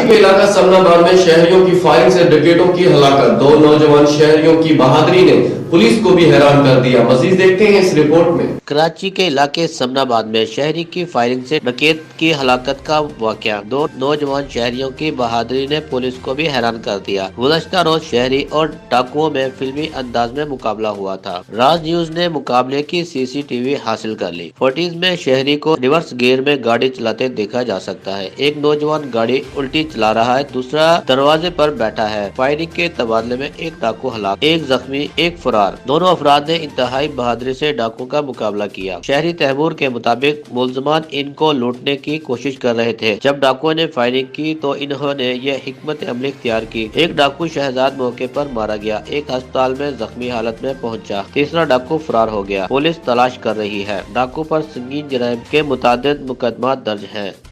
के इलाका समनाबाद में शहरियों की फायरिंग से डकैतों की हलाकत। दो नौजवान शहरियों की बहादुरी ने पुलिस को भी हैरान कर दिया। मजीद देखते हैं इस रिपोर्ट में। कराची के इलाके समनाबाद में शहरी की फायरिंग से डकैत की हलाकत का वाकया। दो नौजवान शहरियों की बहादुरी ने पुलिस को भी हैरान कर दिया। गुज़श्ता रोज शहरी और डाकुओं में फिल्मी अंदाज में मुकाबला हुआ था। राज न्यूज ने मुकाबले की सीसीटीवी हासिल कर ली। फुटेज में शहरी को रिवर्स गियर में गाड़ी चलाते देखा जा सकता है। एक नौजवान गाड़ी उल्टी चला रहा है, दूसरा दरवाजे पर बैठा है। फायरिंग के तबादले में एक डाकू हलाक, एक जख्मी, एक फरार। दोनों अफराद ने इंतहाई बहादुरी से डाकू का मुकाबला किया। शहरी तहबूर के मुताबिक मुलजमान इनको लूटने की कोशिश कर रहे थे। जब डाकुओं ने फायरिंग की तो इन्होंने यह हिकमत अमली इख्तियार की। एक डाकू शहजाद मौके पर मारा गया, एक अस्पताल में जख्मी हालत में पहुंचा, तीसरा डाकू फरार हो गया। पुलिस तलाश कर रही है। डाकू पर संगीन जराइम के मुतादिद मुकदमा दर्ज है।